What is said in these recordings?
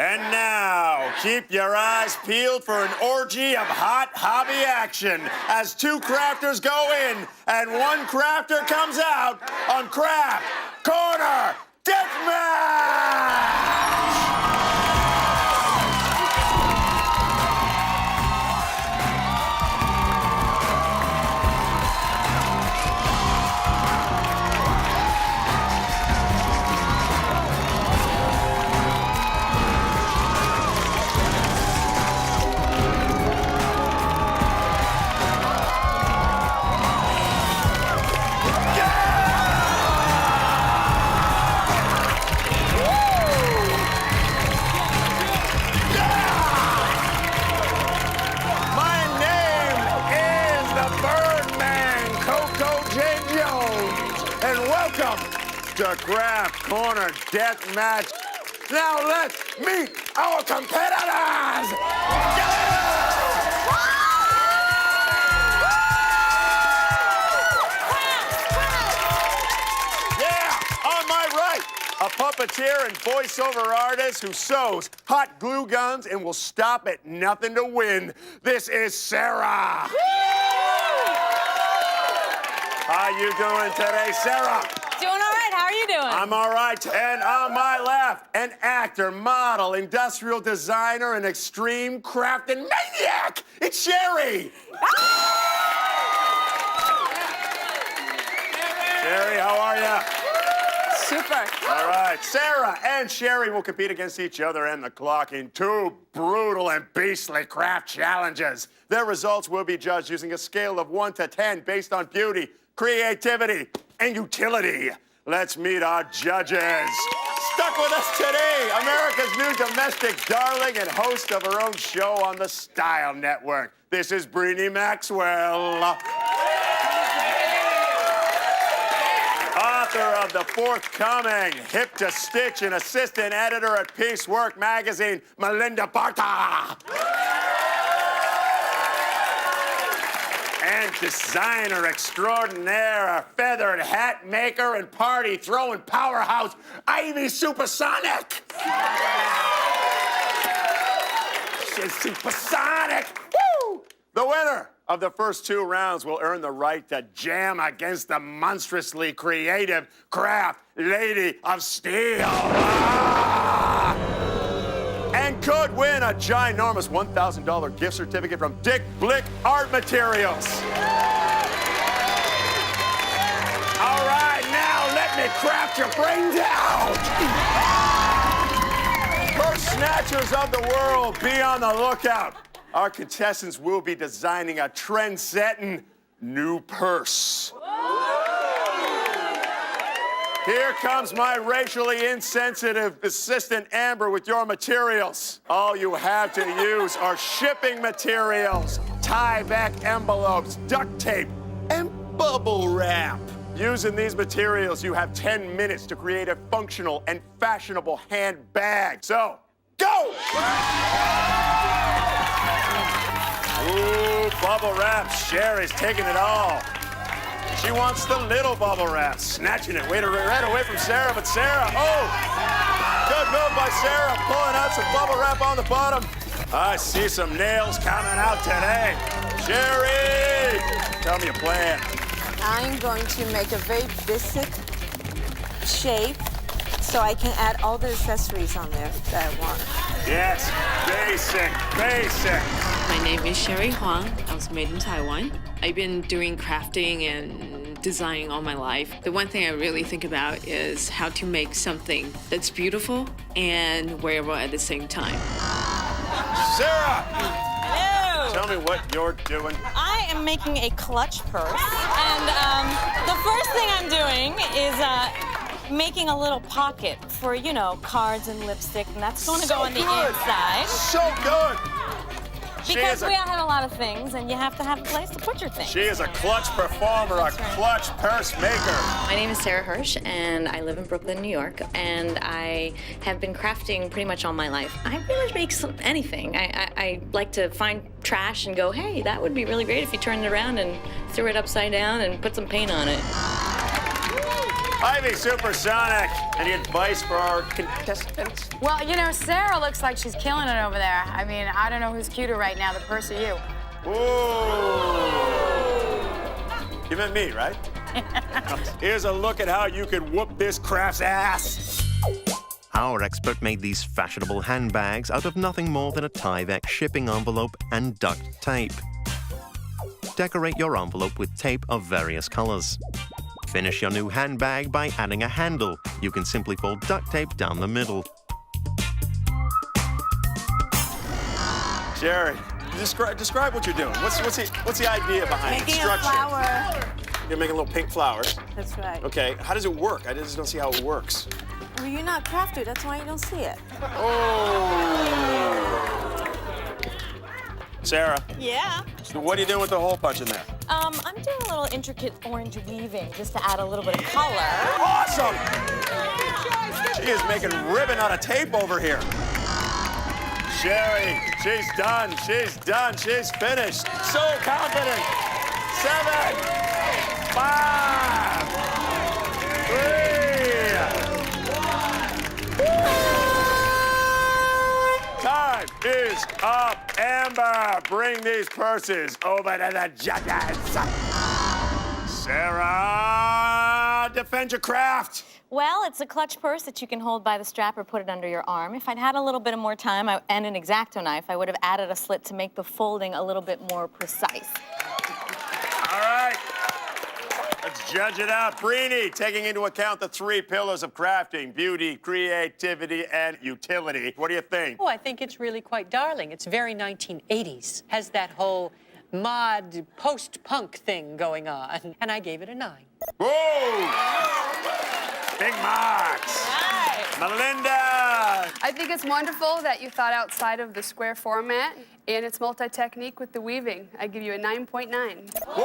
And now, keep your eyes peeled for an orgy of hot hobby action as two crafters go in and one crafter comes out on Craft Corner Deathmatch! To Craft Corner Deathmatch. Now let's meet our competitors! Yeah, on my right, a puppeteer and voiceover artist who sews hot glue guns and will stop at nothing to win. This is Sarah. How you doing today, Sarah? Doing all right. How are you doing? I'm all right. And on my left, an actor, model, industrial designer, and extreme crafting maniac. It's Sherry. Sherry, how are you? Super. All right. Sarah and Sherry will compete against each other and the clock in two brutal and beastly craft challenges. Their results will be judged using a scale of 1 to 10 based on beauty, creativity, and utility. Let's meet our judges. Stuck with us today, America's new domestic darling and host of her own show on the Style Network. This is Breenie Maxwell. Author of the forthcoming Hip to Stitch and assistant editor at Piecework magazine, Melinda Barta. And designer extraordinaire, a feathered hat maker and party-throwing powerhouse, Ivy Supersonic. She's Supersonic. Woo! The winner of the first two rounds will earn the right to jam against the monstrously creative Craft Lady of Steel. And could win a ginormous $1,000 gift certificate from Dick Blick Art Materials. All right, now let me craft your brains out. Purse snatchers of the world, be on the lookout. Our contestants will be designing a trend-setting new purse. Here comes my racially insensitive assistant, Amber, with your materials. All you have to use are shipping materials, tie-back envelopes, duct tape, and bubble wrap. Using these materials, you have 10 minutes to create a functional and fashionable handbag. So, go! Ooh, bubble wrap. Sherry's taking it all. She wants the little bubble wrap, snatching it right away from Sarah, but Sarah, good move by Sarah, pulling out some bubble wrap on the bottom. I see some nails coming out today. Sherry, tell me your plan. I'm going to make a very basic shape so I can add all the accessories on there that I want. Yes, basic. My name is Sherry Huang. I was made in Taiwan. I've been doing crafting and designing all my life. The one thing I really think about is how to make something that's beautiful and wearable at the same time. Sarah! Hello! Tell me what you're doing. I am making a clutch purse, and the first thing I'm doing is making a little pocket for, you know, cards and lipstick, and that's going to go on the inside. So good! Because we all have a lot of things, and you have to have a place to put your things. She is a clutch performer, a clutch purse maker. My name is Sarah Hirsch, and I live in Brooklyn, New York, and I have been crafting pretty much all my life. I pretty much make anything. I like to find trash and go, hey, that would be really great if you turned it around and threw it upside down and put some paint on it. Ivy, Supersonic. Any advice for our contestants? Well, you know, Sarah looks like she's killing it over there. I mean, I don't know who's cuter right now, the purse or you. Ooh. You meant me, right? Here's a look at how you can whoop this craft's ass. Our expert made these fashionable handbags out of nothing more than a Tyvek shipping envelope and duct tape. Decorate your envelope with tape of various colors. Finish your new handbag by adding a handle. You can simply fold duct tape down the middle. Sherry, describe what you're doing. What's the idea behind it? Making a Structure. flower. You're making little pink flowers. That's right. Okay, how does it work? I just don't see how it works. Well, you're not crafter. That's why you don't see it. Oh. Sarah, Yeah. so what are you doing with the hole punch in there? I'm doing a little intricate orange weaving just to add a little bit of color. Awesome! She is making ribbon out of tape over here. Sherry, she's done. She's done. She's finished. So confident. 7, 5, 3. Time is up. Amber, bring these purses over to the judges. Sarah, defend your craft. Well, it's a clutch purse that you can hold by the strap or put it under your arm. If I'd had a little bit of more time and an X-Acto knife, I would have added a slit to make the folding a little bit more precise. All right. Let's judge it out. Brini, taking into account the 3 pillars of crafting: beauty, creativity, and utility. What do you think? Oh, I think it's really quite darling. It's very 1980s. Has that whole mod post-punk thing going on. And I gave it a 9. Whoa! Big marks. Melinda! I think it's wonderful that you thought outside of the square format, and it's multi-technique with the weaving. I give you a 9.9. Whoa!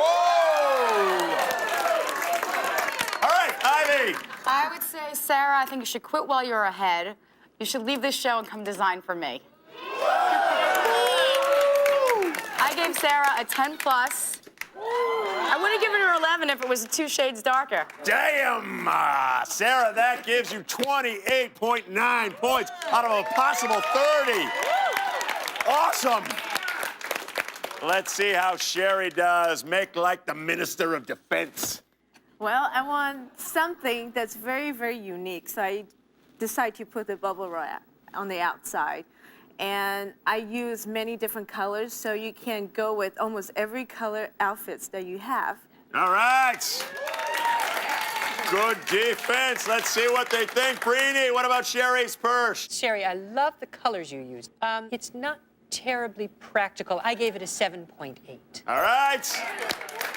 All right, Ivy. I would say, Sarah, I think you should quit while you're ahead. You should leave this show and come design for me. I gave Sarah a 10+. I would have given her 11 if it was 2 shades darker. Damn! Sarah, that gives you 28.9 points out of a possible 30. Awesome! Let's see how Sherry does. Make like the Minister of Defense. Well, I want something that's very, very unique. So I decided to put the bubble wrap on the outside. And I use many different colors, so you can go with almost every color outfits that you have. All right. Good defense. Let's see what they think. Brini, what about Sherry's purse? Sherry, I love the colors you used. It's not terribly practical. I gave it a 7.8. All right.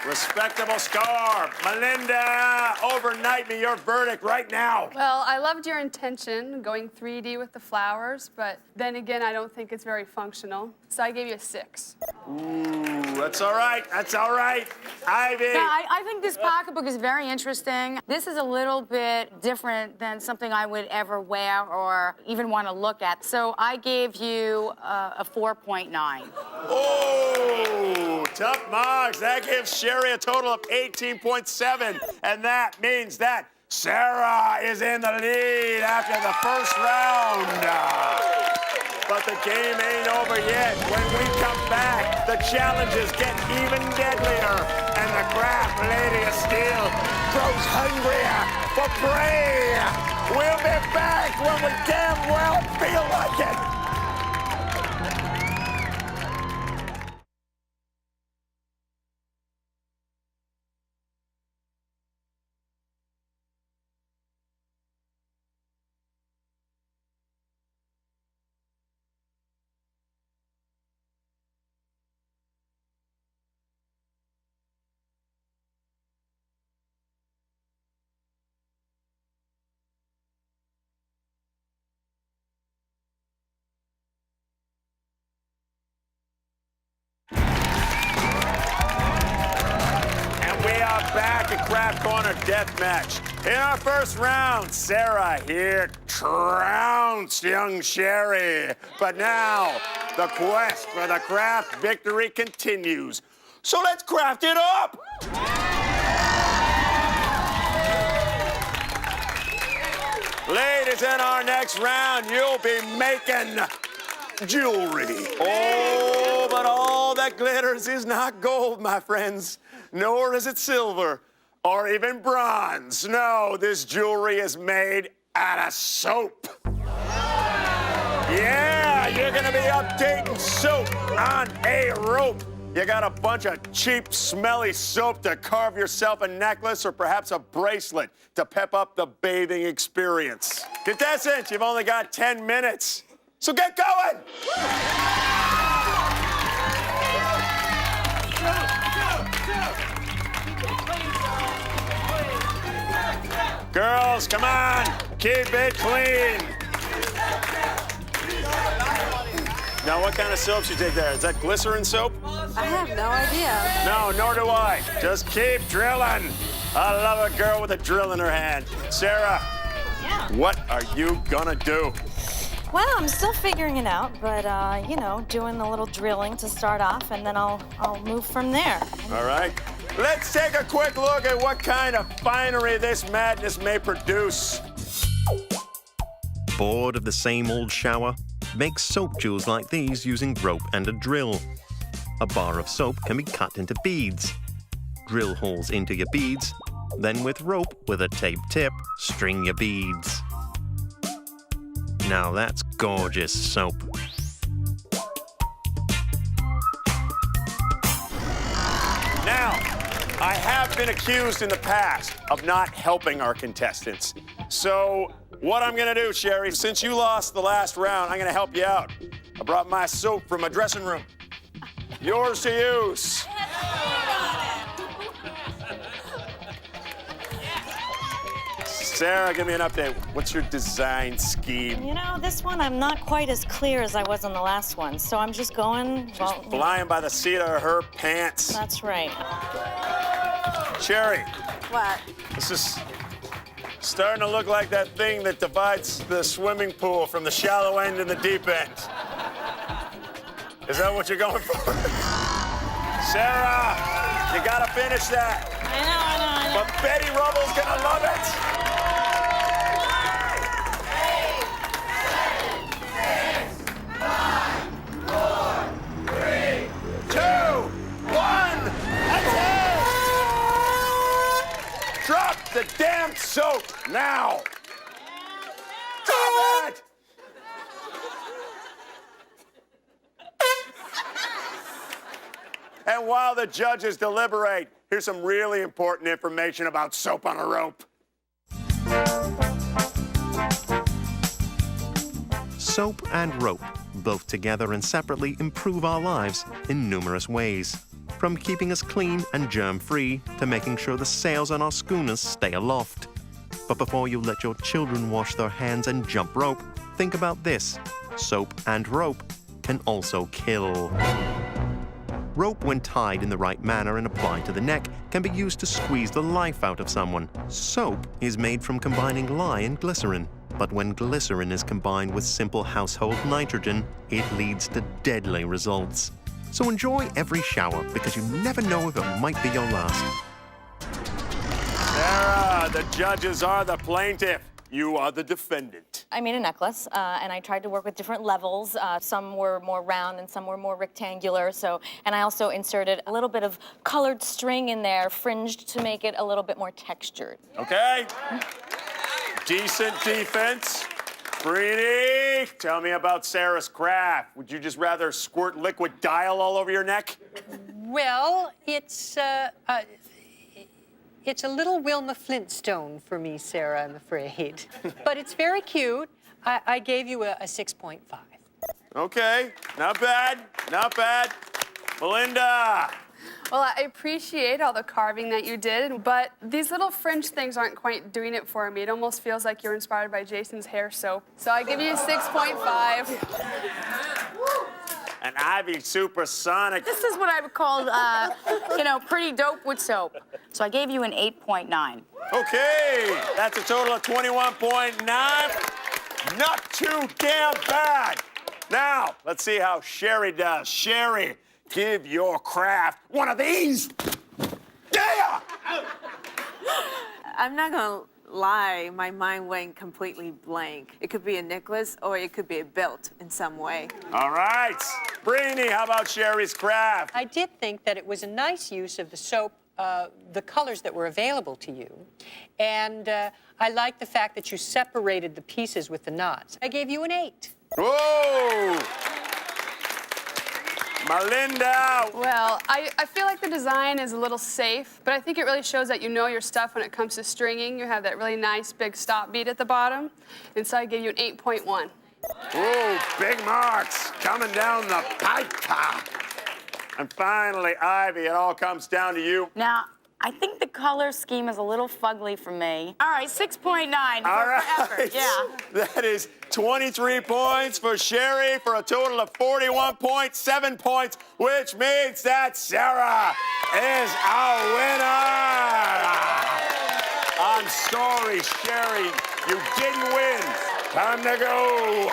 Respectable score. Melinda, overnight me your verdict right now. Well, I loved your intention, going 3D with the flowers, but then again, I don't think it's very functional. So I gave you a 6. Ooh, that's all right. That's all right. Ivy. Yeah, I think this pocketbook is very interesting. This is a little bit different than something I would ever wear or even want to look at. So I gave you a 4.9. Oh, tough marks. That gives Sherry a total of 18.7. And that means that Sarah is in the lead after the first round. But the game ain't over yet. When we come back, the challenges get even deadlier, and the craft lady of steel grows hungrier for prey. We'll be back when we damn well feel like it. Back at Craft Corner Deathmatch. In our first round, Sarah here trounced young Sherry. But now, the quest for the craft victory continues. So let's craft it up! Ladies, in our next round, you'll be making jewelry. Oh, but all that glitters is not gold, my friends, nor is it silver or even bronze. No, this jewelry is made out of soap. Yeah, you're gonna be updating soap on a rope. You got a bunch of cheap, smelly soap to carve yourself a necklace or perhaps a bracelet to pep up the bathing experience. Contestants, you've only got 10 minutes, so get going! Girls, come on, keep it clean. Now, what kind of soaps you take there? Is that glycerin soap? I have no idea. No, nor do I. Just keep drilling. I love a girl with a drill in her hand. Sarah, what are you gonna do? Well, I'm still figuring it out, but, you know, doing a little drilling to start off, and then I'll move from there. All right. Let's take a quick look at what kind of finery this madness may produce. Bored of the same old shower? Make soap jewels like these using rope and a drill. A bar of soap can be cut into beads. Drill holes into your beads, then with rope with a tape tip, string your beads. Now that's gorgeous soap. Now, I have been accused in the past of not helping our contestants. So, what I'm gonna do, Sherry, since you lost the last round, I'm gonna help you out. I brought my soap from my dressing room. Yours to use. Sarah, give me an update. What's your design scheme? You know, this one I'm not quite as clear as I was on the last one, so I'm just going, well... Flying by the seat of her pants. That's right. Sherry. What? This is starting to look like that thing that divides the swimming pool from the shallow end and the deep end. Is that what you're going for? Sarah, you gotta finish that. I know. But Betty Rubble's gonna love it. 2, 1, attack! Drop the damn soap now! Drop it! And while the judges deliberate, here's some really important information about soap on a rope. Soap and rope, both together and separately, improve our lives in numerous ways. From keeping us clean and germ-free to making sure the sails on our schooners stay aloft. But before you let your children wash their hands and jump rope, think about this. Soap and rope can also kill. Rope, when tied in the right manner and applied to the neck, can be used to squeeze the life out of someone. Soap is made from combining lye and glycerin. But when glycerin is combined with simple household nitrogen, it leads to deadly results. So enjoy every shower, because you never know if it might be your last. Sarah, the judges are the plaintiff. You are the defendant. I made a necklace, and I tried to work with different levels. Some were more round and some were more rectangular. And I also inserted a little bit of colored string in there, fringed to make it a little bit more textured. Okay. Decent defense. Preeti, tell me about Sarah's craft. Would you just rather squirt liquid dial all over your neck? Well, it's a little Wilma Flintstone for me, Sarah, I'm afraid. But it's very cute. I gave you a 6.5. Okay, not bad, not bad. Melinda. Well, I appreciate all the carving that you did, but these little fringe things aren't quite doing it for me. It almost feels like you're inspired by Jason's hair soap. So I give you a 6.5. An Ivy Supersonic. This is what I would call, you know, pretty dope with soap. So I gave you an 8.9. Okay, that's a total of 21.9. Not too damn bad. Now, let's see how Sherry does. Sherry, give your craft one of these. Yeah! I'm not gonna lie, my mind went completely blank. It could be a necklace or it could be a belt in some way. All right. Brainy, how about Sherry's craft? I did think that it was a nice use of the soap, the colors that were available to you. And I like the fact that you separated the pieces with the knots. I gave you an 8. Whoa! Melinda! Well, I feel like the design is a little safe, but I think it really shows that you know your stuff when it comes to stringing. You have that really nice big stop beat at the bottom, and so I gave you an 8.1. Ooh, big marks coming down the pipe. And finally, Ivy, it all comes down to you. Now, I think the color scheme is a little fugly for me. All right, 6.9 for All right. effort, yeah. That is 23 points for Sherry for a total of 41.7 points, which means that Sarah is our winner. I'm sorry, Sherry, you didn't win. Time to go.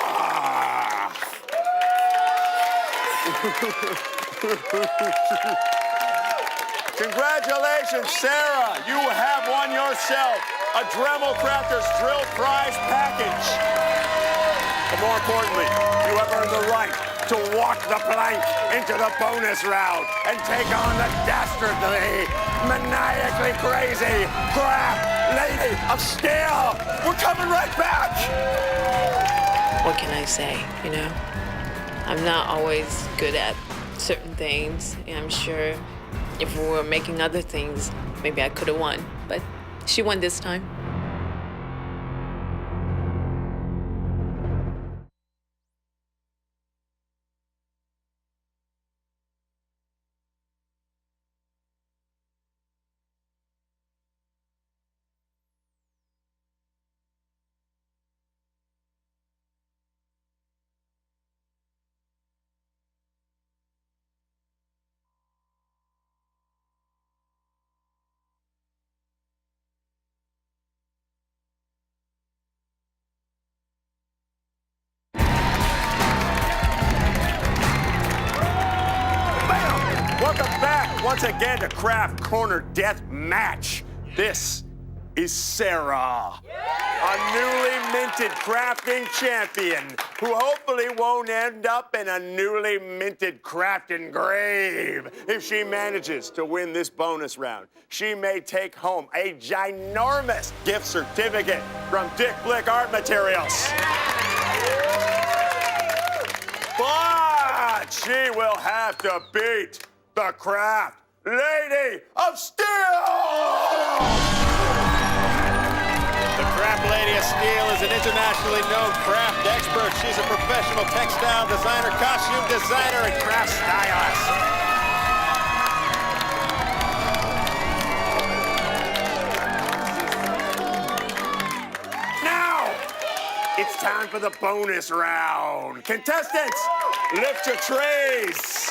Congratulations, Sarah. You have won yourself a Dremel Crafters Drill Prize package. But more importantly, you have earned the right to walk the plank into the bonus round and take on the dastardly, maniacally crazy Craft Lady of Steel. We're coming right back. What can I say, you know? I'm not always good at certain things, and I'm sure if we were making other things, maybe I could have won. But she won this time. Welcome back once again to Craft Corner Deathmatch. This is Sarah, a newly minted crafting champion who hopefully won't end up in a newly minted crafting grave. If she manages to win this bonus round, she may take home a ginormous gift certificate from Dick Blick Art Materials. But she will have to beat the Craft Lady of Steel! The Craft Lady of Steel is an internationally known craft expert. She's a professional textile designer, costume designer, and craft stylist. Now, it's time for the bonus round. Contestants, lift your trays.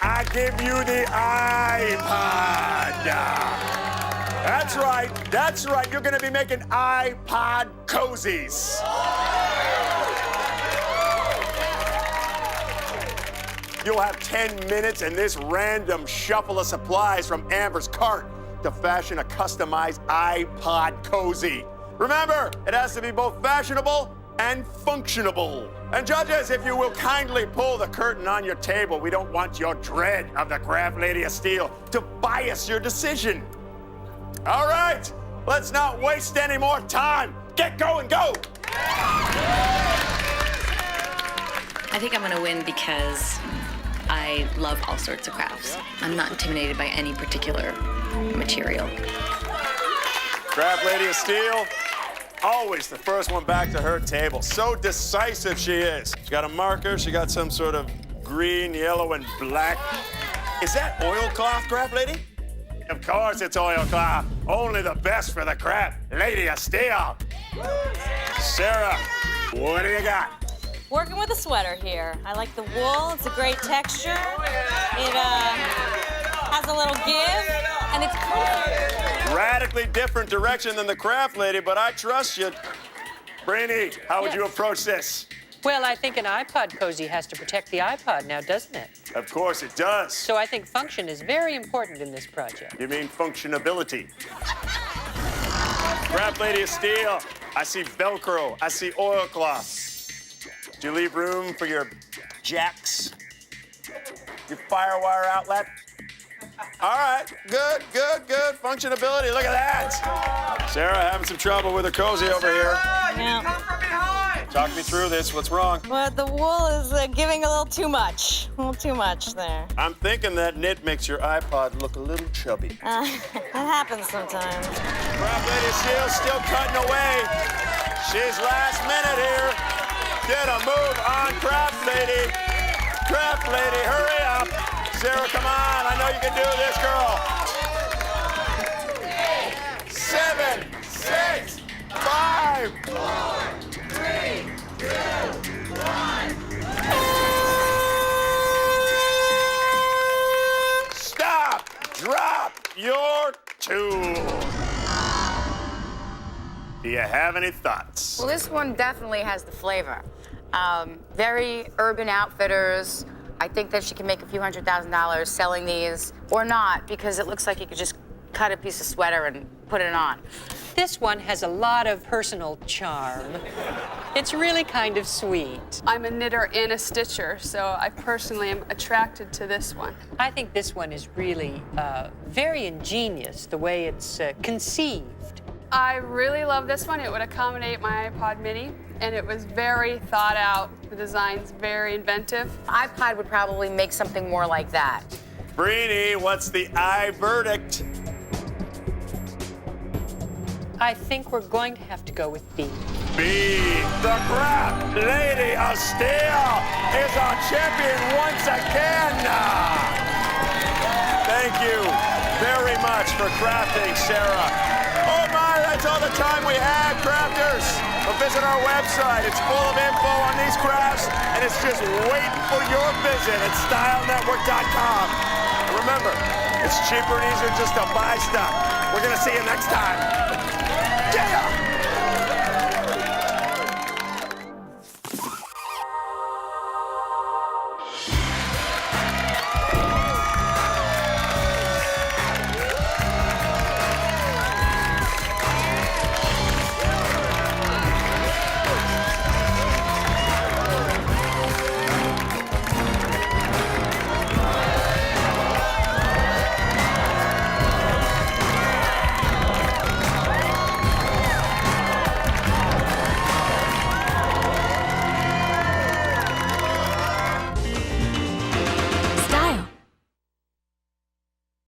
I give you the iPod. That's right. You're gonna be making iPod cozies. You'll have 10 minutes in this random shuffle of supplies from Amber's cart to fashion a customized iPod cozy. Remember, it has to be both fashionable and functionable. And judges, if you will kindly pull the curtain on your table, we don't want your dread of the Craft Lady of Steel to bias your decision. All right, let's not waste any more time. Get going, go! I think I'm gonna win because I love all sorts of crafts. I'm not intimidated by any particular material. Craft Lady of Steel, always the first one back to her table. So decisive she is. She got a marker, she got some sort of green, yellow, and black. Is that oilcloth, Craft Lady? Of course it's oilcloth. Only the best for the Craft Lady of Steel. Sarah, what do you got? Working with a sweater here. I like the wool. It's a great texture. It has a little give, and it's comfy. Radically different direction than the Craft Lady, but I trust you. Brainy, how would you approach this? Well, I think an iPod cozy has to protect the iPod now, doesn't it? Of course it does. So I think function is very important in this project. You mean functionability? Craft Lady of Steel, I see Velcro, I see oilcloth. Do you leave room for your jacks? Your firewire outlet? All right, good, good, good. Functionability, look at that. Sarah having some trouble with her cozy over here. Yeah. Talk me through this, what's wrong? But the wool is giving a little too much. A little too much there. I'm thinking that knit makes your iPod look a little chubby. That happens sometimes. Craft Lady of Steel still cutting away. She's last minute here. Get a move on Craft Lady. Craft Lady, hurry up. Sarah, come on. I know you can do this, girl. 7, 6, 5, 4, 3, 2, 1. Stop. Drop your tool. Do you have any thoughts? Well, this one definitely has the flavor. Very Urban Outfitters. I think that she can make a few $100,000 selling these, or not, because it looks like you could just cut a piece of sweater and put it on. This one has a lot of personal charm. It's really kind of sweet. I'm a knitter and a stitcher, so I personally am attracted to this one. I think this one is really very ingenious, the way it's conceived. I really love this one. It would accommodate my iPod mini, and it was very thought out. The design's very inventive. iPod would probably make something more like that. Brini, what's the I verdict? I think we're going to have to go with B. B. The Craft Lady of Steel is our champion once again. Thank you very much for crafting, Sarah. Oh my, that's all the time we had, crafters. But visit our website. It's full of info on these crafts, and it's just waiting for your visit at StyleNetwork.com. And remember, it's cheaper and easier just to buy stuff. We're gonna see you next time. Yeah!